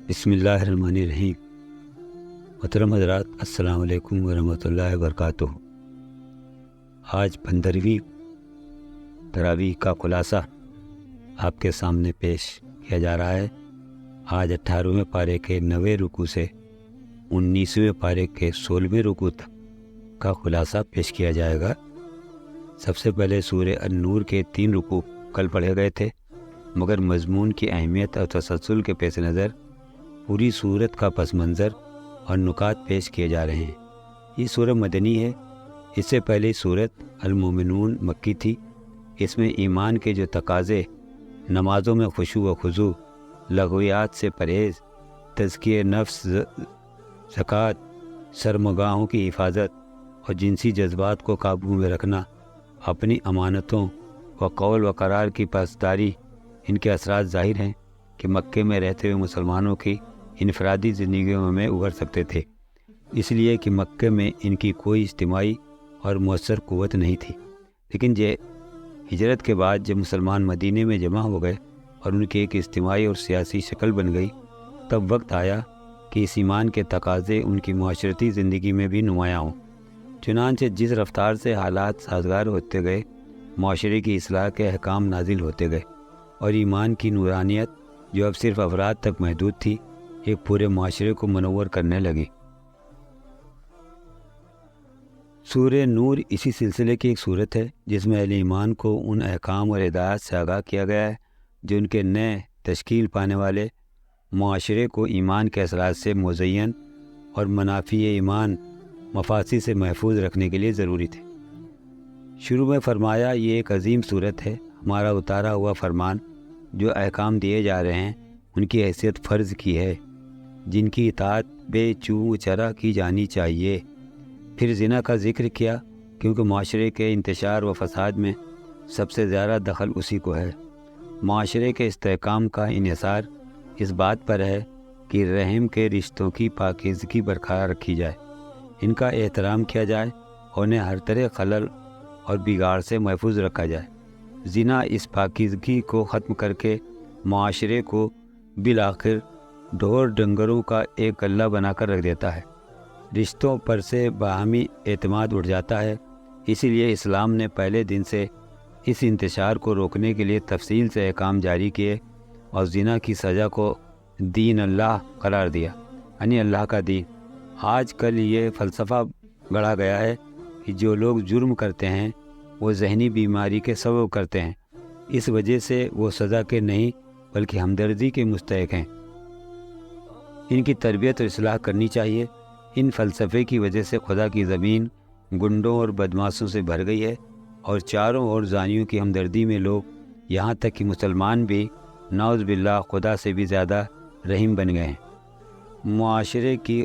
بسم اللہ الرحمن الرحیم۔ محترم حضرات، السلام علیکم ورحمۃ اللہ وبرکاتہ۔ آج 15ویں تراویح کا خلاصہ آپ کے سامنے پیش کیا جا رہا ہے۔ آج 18ویں پارے کے 9ویں رکوع سے 19ویں پارے کے 16ویں رکوع تک کا خلاصہ پیش کیا جائے گا۔ سب سے پہلے سورہ النور کے 3 رکوع کل پڑھے گئے تھے، مگر مضمون کی اہمیت اور تسلسل کے پیش نظر پوری صورت کا پس منظر اور نکات پیش کیے جا رہے ہیں۔ یہ سورہ مدنی ہے۔ اس سے پہلے سورت المومنون مکی تھی۔ اس میں ایمان کے جو تقاضے، نمازوں میں خشوع و خضوع، لغویات سے پرہیز، تزکیہ نفس، زکوٰۃ، سرمگاہوں کی حفاظت اور جنسی جذبات کو قابو میں رکھنا، اپنی امانتوں و قول و قرار کی پاسداری، ان کے اثرات ظاہر ہیں کہ مکے میں رہتے ہوئے مسلمانوں کی انفرادی زندگیوں میں ابھر سکتے تھے، اس لیے کہ مکے میں ان کی کوئی اجتماعی اور مؤثر قوت نہیں تھی۔ لیکن ہجرت کے بعد جب مسلمان مدینے میں جمع ہو گئے اور ان کی ایک اجتماعی اور سیاسی شکل بن گئی، تب وقت آیا کہ اس ایمان کے تقاضے ان کی معاشرتی زندگی میں بھی نمایاں ہوں۔ چنانچہ جس رفتار سے حالات سازگار ہوتے گئے، معاشرے کی اصلاح کے احکام نازل ہوتے گئے اور ایمان کی نورانیت جو اب صرف افراد تک محدود تھی، ایک پورے معاشرے کو منور کرنے لگی۔ سورہ نور اسی سلسلے کی ایک صورت ہے جس میں اہل ایمان کو ان احکام اور ہدایات سے آگاہ کیا گیا ہے جو ان کے نئے تشکیل پانے والے معاشرے کو ایمان کے اثرات سے مزین اور منافی ایمان مفاسد سے محفوظ رکھنے کے لیے ضروری تھے۔ شروع میں فرمایا یہ ایک عظیم صورت ہے، ہمارا اتارا ہوا فرمان جو احکام دیے جا رہے ہیں ان کی حیثیت فرض کی ہے، جن کی اطاعت بے چوں چرا کی جانی چاہیے۔ پھر زنا کا ذکر کیا کیونکہ معاشرے کے انتشار و فساد میں سب سے زیادہ دخل اسی کو ہے۔ معاشرے کے استحکام کا انحصار اس بات پر ہے کہ رحم کے رشتوں کی پاکیزگی برقرار رکھی جائے، ان کا احترام کیا جائے اور انہیں ہر طرح خلل اور بگاڑ سے محفوظ رکھا جائے۔ زنا اس پاکیزگی کو ختم کر کے معاشرے کو بالآخر ڈھور ڈنگروں کا ایک غلہ بنا کر رکھ دیتا ہے۔ رشتوں پر سے باہمی اعتماد اٹھ جاتا ہے۔ اسی لیے اسلام نے پہلے دن سے اس انتشار کو روکنے کے لیے تفصیل سے احکام جاری کیے اور زنا کی سزا کو دین اللہ قرار دیا، یعنی اللہ کا دین۔ آج کل یہ فلسفہ گڑھا گیا ہے کہ جو لوگ جرم کرتے ہیں وہ ذہنی بیماری کے سبب کرتے ہیں، اس وجہ سے وہ سزا کے نہیں بلکہ ہمدردی کے مستحق ہیں۔ ان کی تربیت اور اصلاح کرنی چاہیے۔ ان فلسفے کی وجہ سے خدا کی زمین گنڈوں اور بدماشوں سے بھر گئی ہے اور چاروں اور زانیوں کی ہمدردی میں لوگ، یہاں تک کہ مسلمان بھی نعوذ باللہ خدا سے بھی زیادہ رحیم بن گئے ہیں۔ معاشرے کی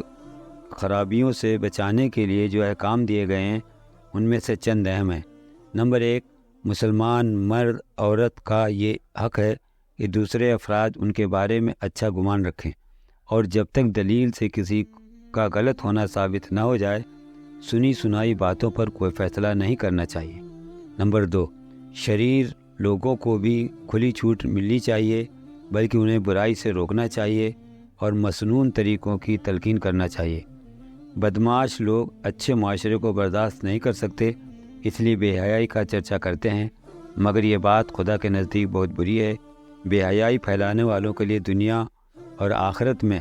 خرابیوں سے بچانے کے لیے جو احکام دیے گئے ہیں ان میں سے چند اہم ہیں۔ نمبر 1، مسلمان مرد عورت کا یہ حق ہے کہ دوسرے افراد ان کے بارے میں اچھا گمان رکھیں اور جب تک دلیل سے کسی کا غلط ہونا ثابت نہ ہو جائے، سنی سنائی باتوں پر کوئی فیصلہ نہیں کرنا چاہیے۔ نمبر 2، شریر لوگوں کو بھی کھلی چھوٹ ملنی چاہیے، بلکہ انہیں برائی سے روکنا چاہیے اور مسنون طریقوں کی تلقین کرنا چاہیے۔ بدمعاش لوگ اچھے معاشرے کو برداشت نہیں کر سکتے، اس لیے بے حیائی کا چرچا کرتے ہیں، مگر یہ بات خدا کے نزدیک بہت بری ہے۔ بے حیائی پھیلانے والوں کے لیے دنیا اور آخرت میں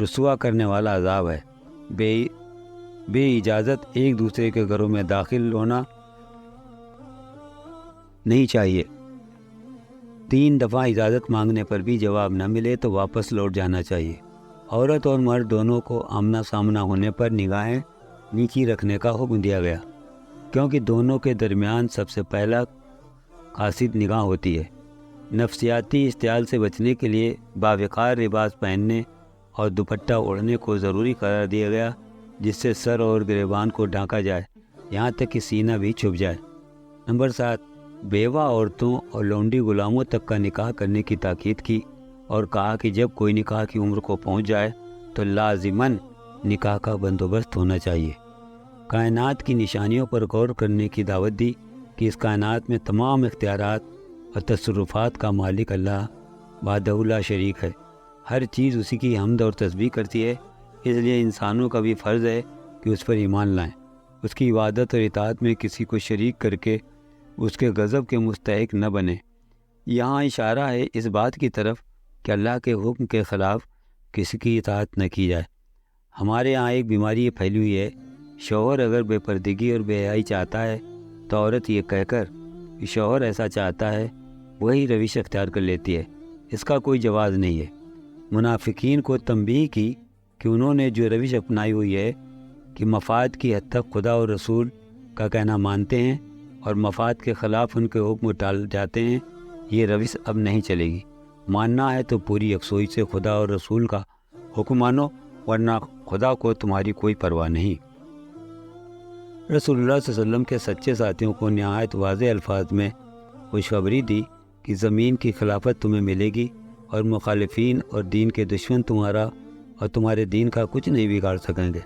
رسوا کرنے والا عذاب ہے۔ بے اجازت ایک دوسرے کے گھروں میں داخل ہونا نہیں چاہیے۔ 3 دفعہ اجازت مانگنے پر بھی جواب نہ ملے تو واپس لوٹ جانا چاہیے۔ عورت اور مرد دونوں کو آمنا سامنا ہونے پر نگاہیں نیچی رکھنے کا حکم دیا گیا، کیونکہ دونوں کے درمیان سب سے پہلا قاصد نگاہ ہوتی ہے۔ نفسیاتی اشتعال سے بچنے کے لیے باوقار لباس پہننے اور دوپٹہ اوڑھنے کو ضروری قرار دیا گیا، جس سے سر اور گریبان کو ڈھانکا جائے، یہاں تک کہ سینہ بھی چھپ جائے۔ نمبر 7، بیوہ عورتوں اور لونڈی غلاموں تک کا نکاح کرنے کی تاکید کی اور کہا کہ جب کوئی نکاح کی عمر کو پہنچ جائے تو لازماً نکاح کا بندوبست ہونا چاہیے۔ کائنات کی نشانیوں پر غور کرنے کی دعوت دی کہ اس کائنات میں تمام اختیارات اور تصرفات کا مالک اللہ وحدہ لا شریک ہے۔ ہر چیز اسی کی حمد اور تسبیح کرتی ہے، اس لیے انسانوں کا بھی فرض ہے کہ اس پر ایمان لائیں، اس کی عبادت اور اطاعت میں کسی کو شریک کر کے اس کے غضب کے مستحق نہ بنیں۔ یہاں اشارہ ہے اس بات کی طرف کہ اللہ کے حکم کے خلاف کسی کی اطاعت نہ کی جائے۔ ہمارے ہاں ایک بیماری یہ پھیلی ہوئی ہے، شوہر اگر بے پردگی اور بے حیائی چاہتا ہے تو عورت یہ کہہ کر کہ شوہر ایسا چاہتا ہے وہی روش اختیار کر لیتی ہے، اس کا کوئی جواز نہیں ہے۔ منافقین کو تنبیہ کی کہ انہوں نے جو روش اپنائی ہوئی ہے کہ مفاد کی حد تک خدا اور رسول کا کہنا مانتے ہیں اور مفاد کے خلاف ان کے حکم ٹال جاتے ہیں، یہ روش اب نہیں چلے گی۔ ماننا ہے تو پوری یکسوئی سے خدا اور رسول کا حکم مانو، ورنہ خدا کو تمہاری کوئی پرواہ نہیں۔ رسول اللہ صلی اللہ علیہ وسلم کے سچے ساتھیوں کو نہایت واضح الفاظ میں خوشخبری دی کہ زمین کی خلافت تمہیں ملے گی اور مخالفین اور دین کے دشمن تمہارا اور تمہارے دین کا کچھ نہیں بگاڑ سکیں گے۔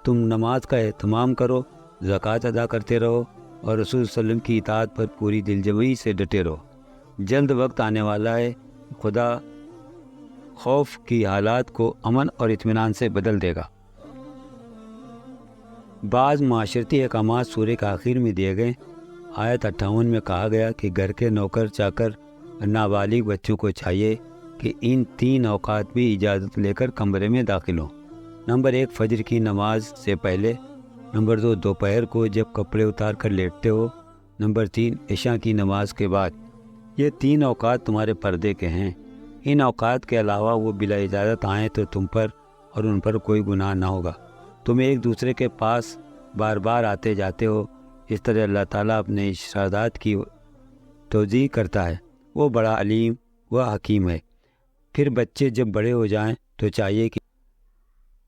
تم نماز کا اہتمام کرو، زکوٰۃ ادا کرتے رہو اور رسول صلی اللہ علیہ وسلم کی اطاعت پر پوری دلجمعی سے ڈٹے رہو۔ جلد وقت آنے والا ہے، خدا خوف کی حالات کو امن اور اطمینان سے بدل دے گا۔ بعض معاشرتی احکامات سورہ کے آخر میں دیے گئے۔ آیت 58 میں کہا گیا کہ گھر کے نوکر چاکر اور نابالغ بچوں کو چاہیے کہ ان 3 اوقات بھی اجازت لے کر کمرے میں داخل ہوں۔ نمبر 1 فجر کی نماز سے پہلے، نمبر 2 دوپہر کو جب کپڑے اتار کر لیٹتے ہو، نمبر 3 عشاء کی نماز کے بعد۔ یہ 3 اوقات تمہارے پردے کے ہیں۔ ان اوقات کے علاوہ وہ بلا اجازت آئیں تو تم پر اور ان پر کوئی گناہ نہ ہوگا۔ تم ایک دوسرے کے پاس بار بار آتے جاتے ہو، اس طرح اللہ تعالیٰ اپنے ارشادات کی توضیح کرتا ہے۔ وہ بڑا علیم و حکیم ہے۔ پھر بچے جب بڑے ہو جائیں تو چاہیے کہ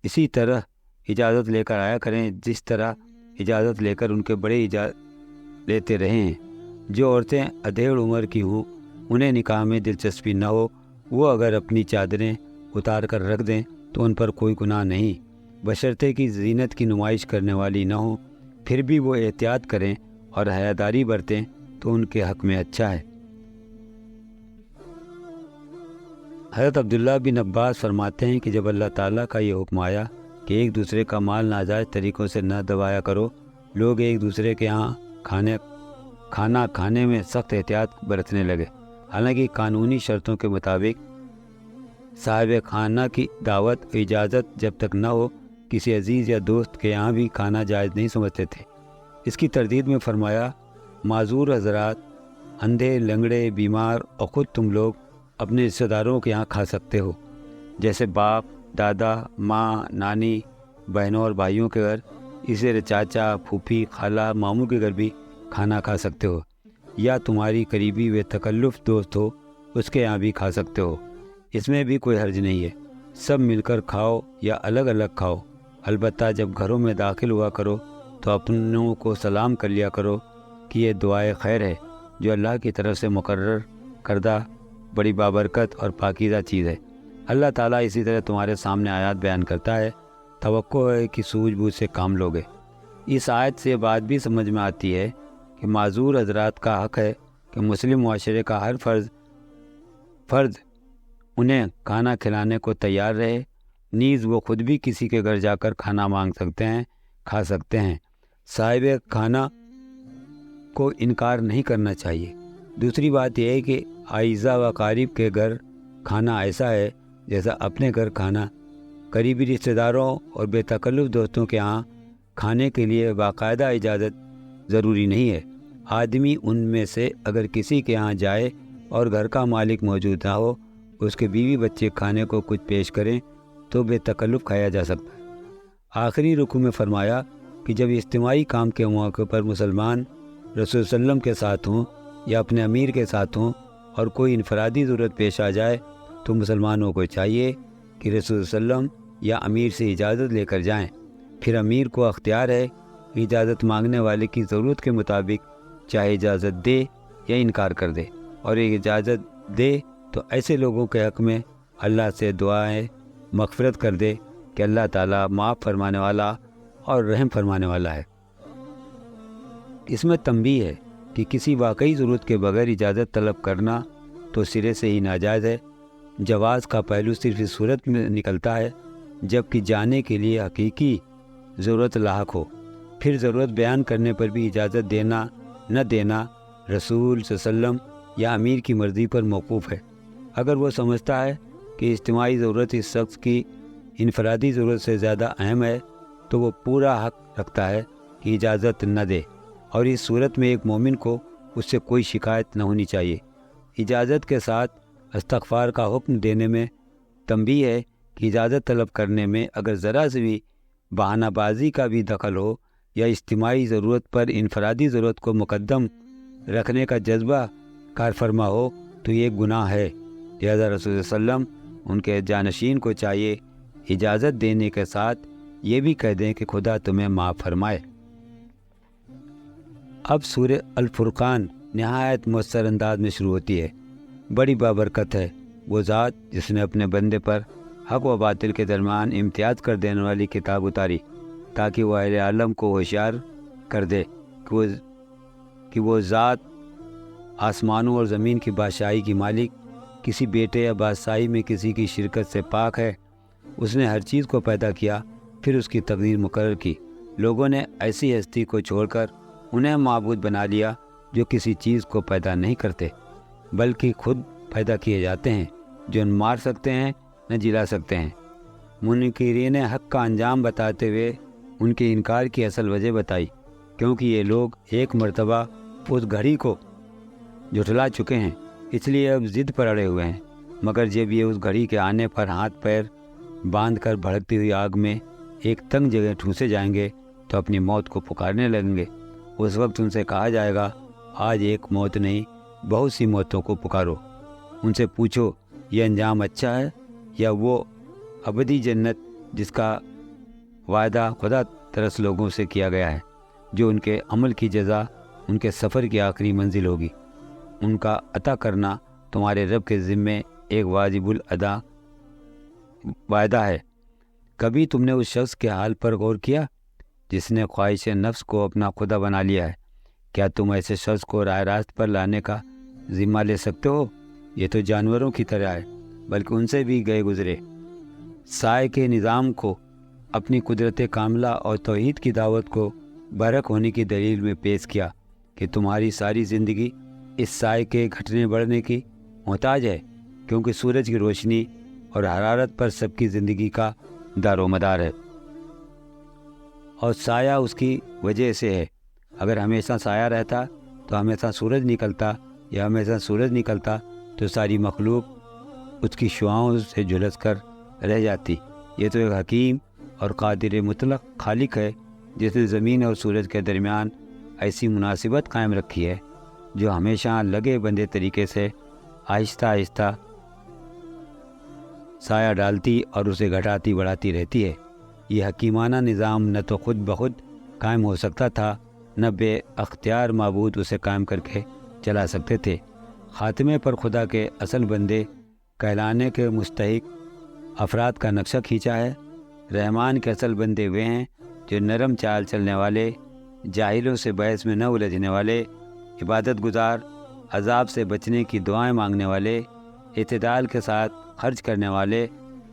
اسی طرح اجازت لے کر آیا کریں جس طرح اجازت لے کر ان کے بڑے اجازت لیتے رہے ہیں۔ جو عورتیں ادھیڑ عمر کی ہوں انہیں نکاح میں دلچسپی نہ ہو، وہ اگر اپنی چادریں اتار کر رکھ دیں تو ان پر کوئی گناہ نہیں، بشرطے کی زینت کی نمائش کرنے والی نہ ہوں۔ پھر بھی وہ احتیاط کریں اور حیاداری برتیں تو ان کے حق میں اچھا ہے۔ حضرت عبداللہ بن عباس فرماتے ہیں کہ جب اللہ تعالیٰ کا یہ حکم آیا کہ ایک دوسرے کا مال ناجائز طریقوں سے نہ دبایا کرو، لوگ ایک دوسرے کے ہاں کھانا کھانے میں سخت احتیاط برتنے لگے۔ حالانکہ قانونی شرطوں کے مطابق صاحب خانہ کی دعوت و اجازت جب تک نہ ہو کسی عزیز یا دوست کے یہاں بھی کھانا جائز نہیں سمجھتے تھے۔ اس کی تردید میں فرمایا، معذور حضرات، اندھے، لنگڑے، بیمار اور خود تم لوگ اپنے رشتہ داروں کے یہاں کھا سکتے ہو، جیسے باپ، دادا، ماں، نانی، بہنوں اور بھائیوں کے گھر، اسی طرح چاچا، پھوپھی، خالہ، ماموں کے گھر بھی کھانا کھا سکتے ہو، یا تمہاری قریبی و تکلف دوست ہو اس کے یہاں بھی کھا سکتے ہو۔ اس میں بھی کوئی حرج نہیں ہے، سب مل کر کھاؤ یا الگ الگ کھاؤ۔ البتہ جب گھروں میں داخل ہوا کرو تو اپنوں کو سلام کر لیا کرو کہ یہ دعائے خیر ہے جو اللہ کی طرف سے مقرر کردہ بڑی بابرکت اور پاکیزہ چیز ہے۔ اللہ تعالیٰ اسی طرح تمہارے سامنے آیات بیان کرتا ہے، توقع ہے کہ سوجھ بوجھ سے کام لوگے۔ اس آیت سے یہ بات بھی سمجھ میں آتی ہے کہ معذور حضرات کا حق ہے کہ مسلم معاشرے کا ہر فرد انہیں کھانا کھلانے کو تیار رہے، نیز وہ خود بھی کسی کے گھر جا کر کھانا مانگ سکتے ہیں، کھا سکتے ہیں۔ صاحب کھانا کو انکار نہیں کرنا چاہیے۔ دوسری بات یہ ہے کہ اعزاء و اقارب کے گھر کھانا ایسا ہے جیسا اپنے گھر کھانا۔ قریبی رشتہ داروں اور بے تکلف دوستوں کے ہاں کھانے کے لیے باقاعدہ اجازت ضروری نہیں ہے۔ آدمی ان میں سے اگر کسی کے ہاں جائے اور گھر کا مالک موجود نہ ہو، اس کے بیوی بچے کھانے کو کچھ پیش کریں تو بے تکلف کھایا جا سکتا ہے۔ آخری رکوع میں فرمایا کہ جب اجتماعی کام کے موقع پر مسلمان رسول صلی اللہ علیہ وسلم کے ساتھ ہوں یا اپنے امیر کے ساتھ ہوں اور کوئی انفرادی ضرورت پیش آ جائے تو مسلمانوں کو چاہیے کہ رسول صلی اللہ علیہ وسلم یا امیر سے اجازت لے کر جائیں۔ پھر امیر کو اختیار ہے اجازت مانگنے والے کی ضرورت کے مطابق چاہے اجازت دے یا انکار کر دے، اور ایک اجازت دے تو ایسے لوگوں کے حق میں اللہ سے دعائیں مغفرت کر دے کہ اللہ تعالیٰ معاف فرمانے والا اور رحم فرمانے والا ہے۔ اس میں تنبیہ ہے کہ کسی واقعی ضرورت کے بغیر اجازت طلب کرنا تو سرے سے ہی ناجائز ہے۔ جواز کا پہلو صرف اس صورت میں نکلتا ہے جب کہ جانے کے لیے حقیقی ضرورت لاحق ہو، پھر ضرورت بیان کرنے پر بھی اجازت دینا نہ دینا رسول صلی اللہ علیہ وسلم یا امیر کی مرضی پر موقوف ہے۔ اگر وہ سمجھتا ہے کہ اجتماعی ضرورت اس شخص کی انفرادی ضرورت سے زیادہ اہم ہے تو وہ پورا حق رکھتا ہے کہ اجازت نہ دے، اور اس صورت میں ایک مومن کو اس سے کوئی شکایت نہ ہونی چاہیے۔ اجازت کے ساتھ استغفار کا حکم دینے میں تنبیہ ہے کہ اجازت طلب کرنے میں اگر ذرا سے بھی بہانہ بازی کا بھی دخل ہو یا اجتماعی ضرورت پر انفرادی ضرورت کو مقدم رکھنے کا جذبہ کار فرما ہو تو یہ گناہ ہے۔ لہذا رسول صلی اللہ علیہ وسلم ان کے جانشین کو چاہیے اجازت دینے کے ساتھ یہ بھی کہہ دیں کہ خدا تمہیں معاف فرمائے۔ اب سورہ الفرقان نہایت مؤثر انداز میں شروع ہوتی ہے۔ بڑی بابرکت ہے وہ ذات جس نے اپنے بندے پر حق و باطل کے درمیان امتیاز کر دینے والی کتاب اتاری تاکہ وہ اہل عالم کو ہوشیار کر دے کہ وہ ذات آسمانوں اور زمین کی بادشاہی کی مالک کسی بیٹے یا بادشاہی میں کسی کی شرکت سے پاک ہے۔ اس نے ہر چیز کو پیدا کیا، پھر اس کی تقدیر مقرر کی۔ لوگوں نے ایسی ہستی کو چھوڑ کر انہیں معبود بنا لیا جو کسی چیز کو پیدا نہیں کرتے بلکہ خود پیدا کیے جاتے ہیں، جو نہ مار سکتے ہیں نہ جلا سکتے ہیں۔ منکرین حق کا انجام بتاتے ہوئے ان کے انکار کی اصل وجہ بتائی، کیونکہ یہ لوگ ایک مرتبہ اس گھڑی کو جھٹلا چکے ہیں، اس لیے اب ضد پر اڑے ہوئے ہیں۔ مگر جب یہ اس گھڑی کے آنے پر ہاتھ پیر باندھ کر بھڑکتی ہوئی آگ میں ایک تنگ جگہ ٹھونسے جائیں گے تو اپنی موت کو پکارنے لگیں گے۔ اس وقت ان سے کہا جائے گا، آج ایک موت نہیں بہت سی موتوں کو پکارو۔ ان سے پوچھو، یہ انجام اچھا ہے یا وہ ابدی جنت جس کا وعدہ خدا ترس لوگوں سے کیا گیا ہے، جو ان کے عمل کی جزا ان کے سفر کی آخری منزل ہوگی۔ ان کا عطا کرنا تمہارے رب کے ذمے ایک واجب الادا وعدہ ہے۔ کبھی تم نے اس شخص کے حال پر غور کیا جس نے خواہش نفس کو اپنا خدا بنا لیا ہے؟ کیا تم ایسے شخص کو راہ راست پر لانے کا ذمہ لے سکتے ہو؟ یہ تو جانوروں کی طرح ہے، بلکہ ان سے بھی گئے گزرے۔ سائے کے نظام کو اپنی قدرت کاملہ اور توحید کی دعوت کو برحق ہونے کی دلیل میں پیش کیا کہ تمہاری ساری زندگی اس سائے کے گھٹنے بڑھنے کی محتاج ہے، کیونکہ سورج کی روشنی اور حرارت پر سب کی زندگی کا دار و مدار ہے، اور سایہ اس کی وجہ سے ہے۔ اگر ہمیشہ سایہ رہتا تو ہمیشہ سورج نکلتا، یا ہمیشہ سورج نکلتا تو ساری مخلوق اس کی شعاؤں سے جھلس کر رہ جاتی۔ یہ تو ایک حکیم اور قادر مطلق خالق ہے جس نے زمین اور سورج کے درمیان ایسی مناسبت قائم رکھی ہے جو ہمیشہ لگے بندے طریقے سے آہستہ آہستہ سایہ ڈالتی اور اسے گھٹاتی بڑھاتی رہتی ہے۔ یہ حکیمانہ نظام نہ تو خود بخود قائم ہو سکتا تھا، نہ بے اختیار معبود اسے قائم کر کے چلا سکتے تھے۔ خاتمے پر خدا کے اصل بندے کہلانے کے مستحق افراد کا نقشہ کھینچا ہے۔ رحمان کے اصل بندے وہ ہیں جو نرم چال چلنے والے، جاہلوں سے بحث میں نہ الجھنے والے، عبادت گزار، عذاب سے بچنے کی دعائیں مانگنے والے، اعتدال کے ساتھ خرچ کرنے والے،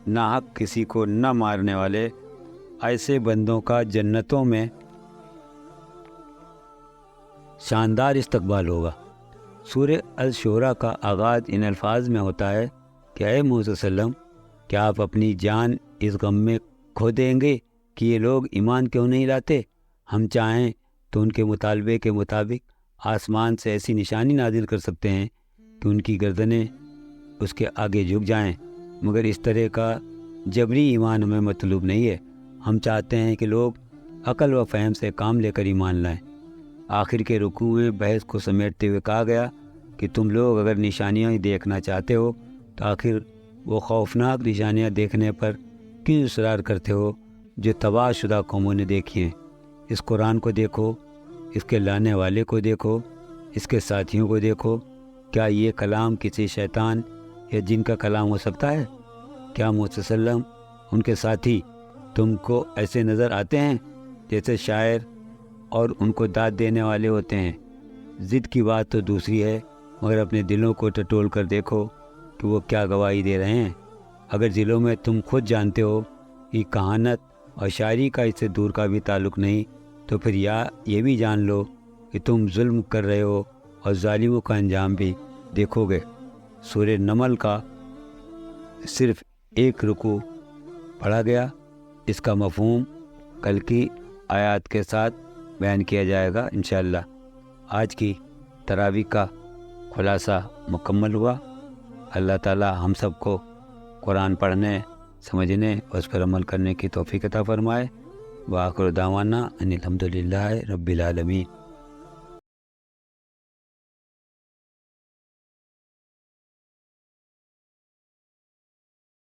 ناحق کسی کو نہ مارنے والے۔ ایسے بندوں کا جنتوں میں شاندار استقبال ہوگا۔ سورہ الشورى کا آغاز ان الفاظ میں ہوتا ہے کہ اے موسیٰ صلی اللہ علیہ وسلم، کیا آپ اپنی جان اس غم میں کھو دیں گے کہ یہ لوگ ایمان کیوں نہیں لاتے؟ ہم چاہیں تو ان کے مطالبے کے مطابق آسمان سے ایسی نشانی نازل کر سکتے ہیں کہ ان کی گردنیں اس کے آگے جھک جائیں، مگر اس طرح کا جبری ایمان ہمیں مطلوب نہیں ہے۔ ہم چاہتے ہیں کہ لوگ عقل و فہم سے کام لے کر ایمان لائیں۔ آخر کے رکوع میں بحث کو سمیٹتے ہوئے کہا گیا کہ تم لوگ اگر نشانیاں دیکھنا چاہتے ہو تو آخر وہ خوفناک نشانیاں دیکھنے پر کیوں اصرار کرتے ہو جو تباہ شدہ قوموں نے دیکھی ہیں؟ اس قرآن کو دیکھو، اس کے لانے والے کو دیکھو، اس کے ساتھیوں کو دیکھو۔ کیا یہ کلام کسی شیطان یا جن کا کلام ہو سکتا ہے؟ کیا موسیٰ صلی اللہ علیہ وسلم ان کے ساتھی تم کو ایسے نظر آتے ہیں جیسے شاعر اور ان کو داد دینے والے ہوتے ہیں؟ ضد کی بات تو دوسری ہے، مگر اپنے دلوں کو ٹٹول کر دیکھو کہ کہ وہ کیا گواہی دے رہے ہیں۔ اگر ضلعوں میں تم خود جانتے ہو کہ کہانت اور شاعری کا اس سے دور کا بھی تعلق نہیں، تو پھر یہ بھی جان لو کہ تم ظلم کر رہے ہو اور ظالموں کا انجام بھی دیکھو گے۔ سورہ نمل کا صرف ایک رکوع پڑھا گیا، اس کا مفہوم کل کی آیات کے ساتھ بیان کیا جائے گا انشاءاللہ۔ آج کی تراویح کا خلاصہ مکمل ہوا۔ اللہ تعالی ہم سب کو قرآن پڑھنے، سمجھنے اور اس پر عمل کرنے کی توفیق عطا فرمائے۔ وآخر دعوانا ان الحمدللہ رب العالمین۔